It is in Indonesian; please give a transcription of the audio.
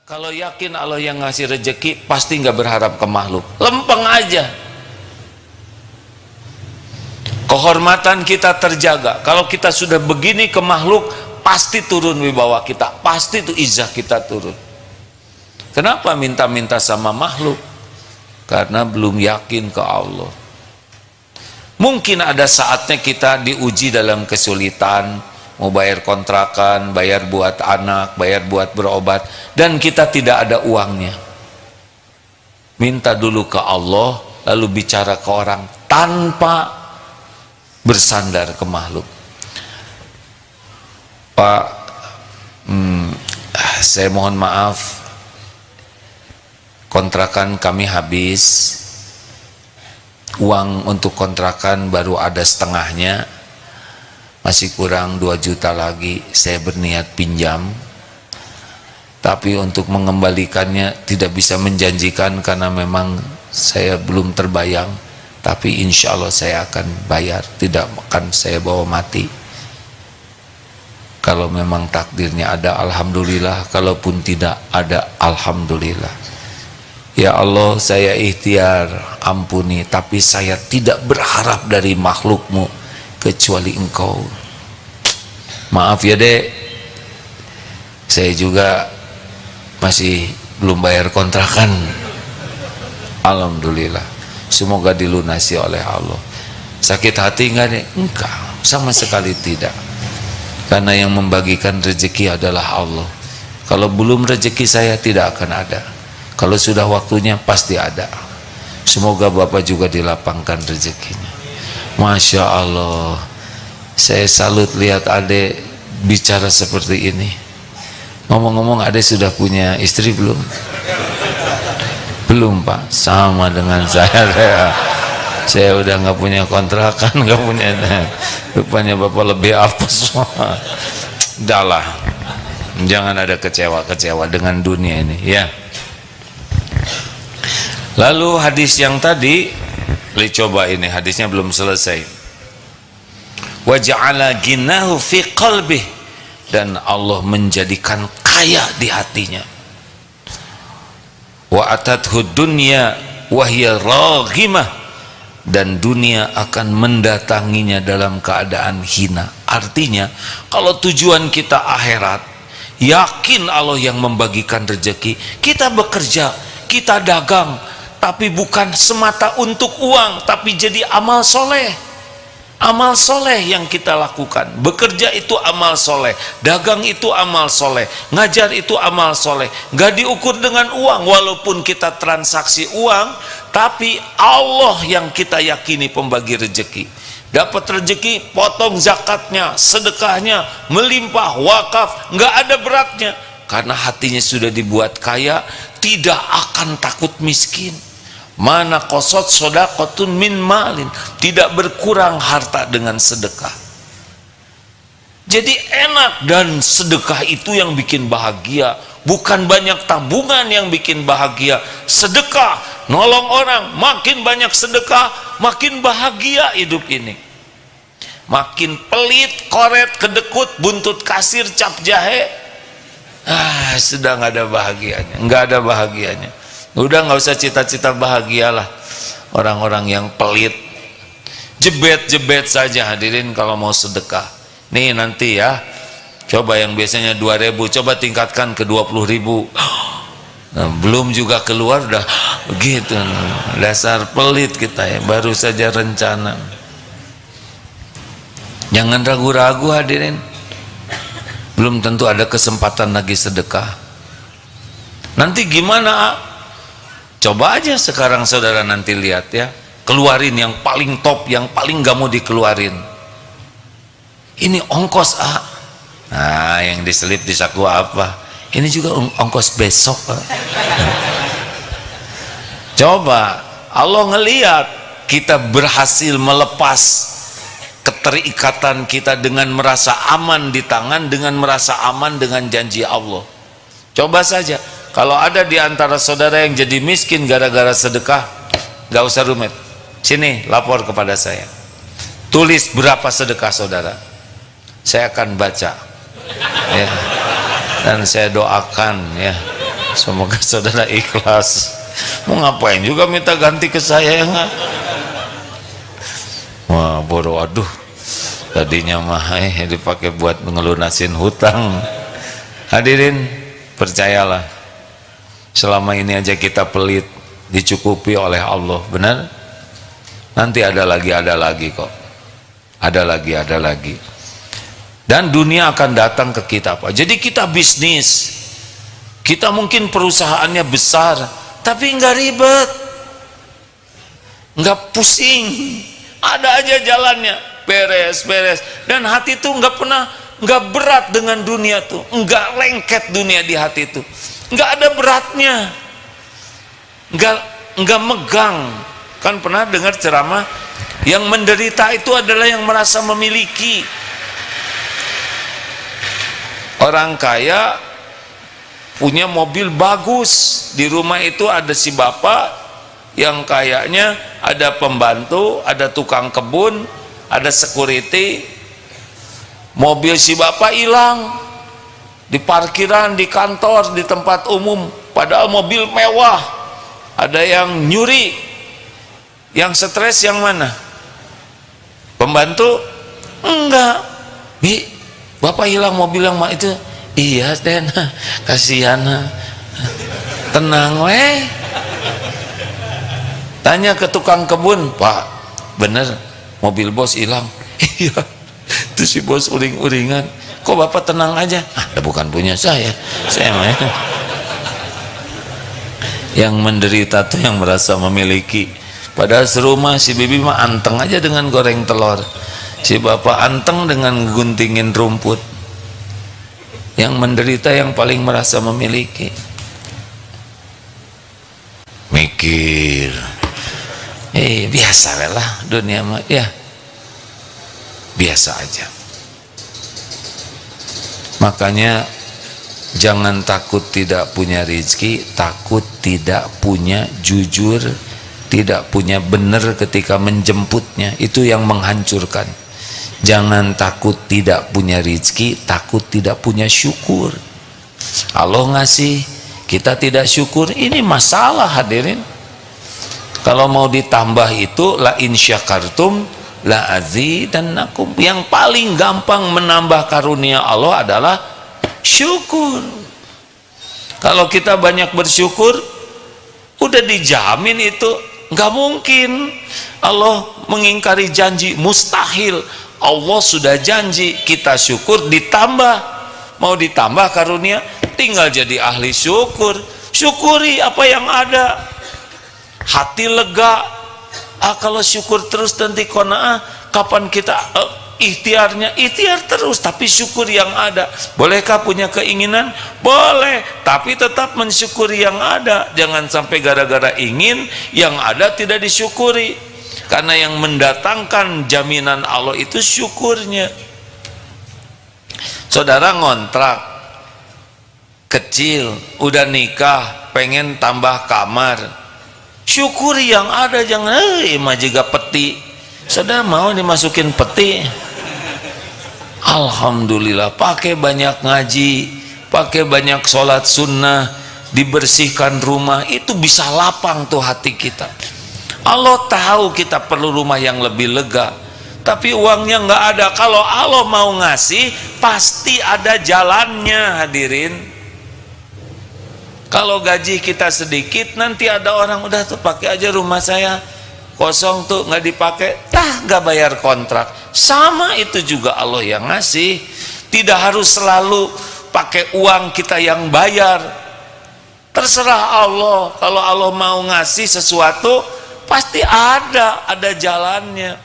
Kalau yakin Allah yang ngasih rezeki, pasti nggak berharap ke makhluk, lempeng aja. Kehormatan kita terjaga. Kalau kita sudah begini ke makhluk, pasti turun wibawa kita, pasti itu izah kita turun. Kenapa minta-minta sama makhluk? Karena belum yakin ke Allah. Mungkin ada saatnya kita diuji dalam kesulitan, mau bayar kontrakan, bayar buat anak, bayar buat berobat, dan kita tidak ada uangnya. Minta dulu ke Allah, lalu bicara ke orang tanpa bersandar ke makhluk. Pak, saya mohon maaf, kontrakan kami habis, uang untuk kontrakan baru ada setengahnya, masih kurang 2 juta lagi, saya berniat pinjam, tapi untuk mengembalikannya tidak bisa menjanjikan karena memang saya belum terbayang, tapi insya Allah saya akan bayar, tidak akan saya bawa mati. Kalau memang takdirnya ada, alhamdulillah, kalaupun tidak ada, alhamdulillah. Ya Allah, saya ikhtiar, ampuni, tapi saya tidak berharap dari makhlukmu kecuali engkau. Maaf ya dek, saya juga masih belum bayar kontrakan. Alhamdulillah, semoga dilunasi oleh Allah. Sakit hati enggak dek? Enggak, sama sekali tidak. Karena yang membagikan rezeki adalah Allah. Kalau belum rezeki saya tidak akan ada, kalau sudah waktunya pasti ada. Semoga Bapak juga dilapangkan rezekinya. Masya Allah, saya salut lihat adek bicara seperti ini. Ngomong-ngomong, adek sudah punya istri belum? Belum Pak, sama dengan saya udah nggak punya kontrakan, nggak punya. Rupanya Bapak lebih apes. Udahlah, jangan ada kecewa-kecewa dengan dunia ini ya. Lalu hadis yang tadi, coba ini hadisnya belum selesai. Wa ja'ala ghinahu fi qalbih, dan Allah menjadikan kaya di hatinya. Wa atathu dunya wa hiya raghimah, dan dunia akan mendatanginya dalam keadaan hina. Artinya kalau tujuan kita akhirat, yakin Allah yang membagikan rezeki, kita bekerja, kita dagang, tapi bukan semata untuk uang, tapi jadi amal soleh. Amal soleh yang kita lakukan. Bekerja itu amal soleh, dagang itu amal soleh, ngajar itu amal soleh. Gak diukur dengan uang, walaupun kita transaksi uang, tapi Allah yang kita yakini pembagi rezeki. Dapat rezeki, potong zakatnya, sedekahnya, melimpah, wakaf, gak ada beratnya. Karena hatinya sudah dibuat kaya, tidak akan takut miskin. Mana qasat shadaqatun min malin, tidak berkurang harta dengan sedekah. Jadi enak, dan sedekah itu yang bikin bahagia, bukan banyak tabungan yang bikin bahagia. Sedekah, nolong orang, makin banyak sedekah, makin bahagia hidup ini. Makin pelit, koret, kedekut, buntut kasir, cap jahe, sudah nggak ada bahagianya, nggak ada bahagianya. Udah nggak usah cita-cita bahagialah orang-orang yang pelit, jebet-jebet saja. Hadirin, kalau mau sedekah nih nanti ya, coba yang biasanya 2.000 coba tingkatkan ke 20.000. Nah, belum juga keluar udah begitu. Dasar pelit kita ya, baru saja rencana. Jangan ragu-ragu hadirin, belum tentu ada kesempatan lagi sedekah. Nanti gimana? Coba aja sekarang saudara nanti lihat ya, keluarin yang paling top, yang paling gak mau dikeluarin. Ini ongkos nah yang diselip di saku apa? Ini juga ongkos besok. Coba Allah ngelihat kita berhasil melepas keterikatan kita dengan merasa aman di tangan, dengan merasa aman dengan janji Allah. Coba saja, kalau ada di antara saudara yang jadi miskin gara-gara sedekah, gak usah rumit, sini lapor kepada saya, tulis berapa sedekah saudara, saya akan baca ya, dan saya doakan ya, semoga saudara ikhlas. Mau ngapain juga minta ganti ke saya ya nggak? Wah bodoh, aduh tadinya mah dipakai buat ngelunasin hutang. Hadirin, percayalah, selama ini aja kita pelit, dicukupi oleh Allah, benar? Nanti ada lagi kok, ada lagi, dan dunia akan datang ke kita Pak. Jadi kita bisnis, kita mungkin perusahaannya besar, tapi nggak ribet, nggak pusing, ada aja jalannya, beres, dan hati tuh nggak berat dengan dunia tuh, nggak lengket dunia di hati tuh, nggak ada beratnya, nggak megang. Kan pernah dengar ceramah, yang menderita itu adalah yang merasa memiliki. Orang kaya punya mobil bagus, di rumah itu ada si bapak yang kayaknya ada pembantu, ada tukang kebun, ada security. Mobil si bapak hilang di parkiran, di kantor, di tempat umum, padahal mobil mewah. Ada yang nyuri. Yang stres yang mana? Pembantu? Enggak. Bi, bapak hilang mobil yang itu. Iya Den, kasihan. Tenang weh. Tanya ke tukang kebun, Pak, bener mobil bos hilang? Iya. Itu si bos uring-uringan. Kok bapak tenang aja? Bukan punya saya mah. Yang menderita tuh yang merasa memiliki. Padahal serumah si bibi mah anteng aja dengan goreng telur, si bapak anteng dengan guntingin rumput. Yang menderita yang paling merasa memiliki. Mikir, biasa lah dunia mah ya, biasa aja. Makanya jangan takut tidak punya rezeki, takut tidak punya jujur, tidak punya benar ketika menjemputnya, itu yang menghancurkan. Jangan takut tidak punya rezeki, takut tidak punya syukur. Allah ngasih, kita tidak syukur, ini masalah hadirin. Kalau mau ditambah itu, la in syakartum la azidannakum. Yang paling gampang menambah karunia Allah adalah syukur. Kalau kita banyak bersyukur, udah dijamin itu. Nggak mungkin Allah mengingkari janji, mustahil. Allah sudah janji, kita syukur ditambah. Mau ditambah karunia, tinggal jadi ahli syukur. Syukuri apa yang ada, hati lega. Kalau syukur terus nanti qanaah, kapan kita ikhtiarnya, ikhtiar terus, tapi syukur yang ada. Bolehkah punya keinginan? Boleh, tapi tetap mensyukuri yang ada. Jangan sampai gara-gara ingin yang ada tidak disyukuri, karena yang mendatangkan jaminan Allah itu syukurnya. Saudara ngontrak kecil, udah nikah, pengen tambah kamar, syukuri yang ada. Jangan mah juga peti, saudara mau dimasukin peti. Alhamdulillah, pakai banyak ngaji, pakai banyak sholat sunnah, dibersihkan rumah, itu bisa lapang tuh hati kita. Allah tahu kita perlu rumah yang lebih lega, tapi uangnya nggak ada. Kalau Allah mau ngasih, pasti ada jalannya hadirin. Kalau gaji kita sedikit, nanti ada orang udah tuh pakai aja rumah saya kosong tuh nggak dipakai, nggak bayar kontrak. Sama itu juga Allah yang ngasih, tidak harus selalu pakai uang kita yang bayar. Terserah Allah. Kalau Allah mau ngasih sesuatu, pasti ada jalannya.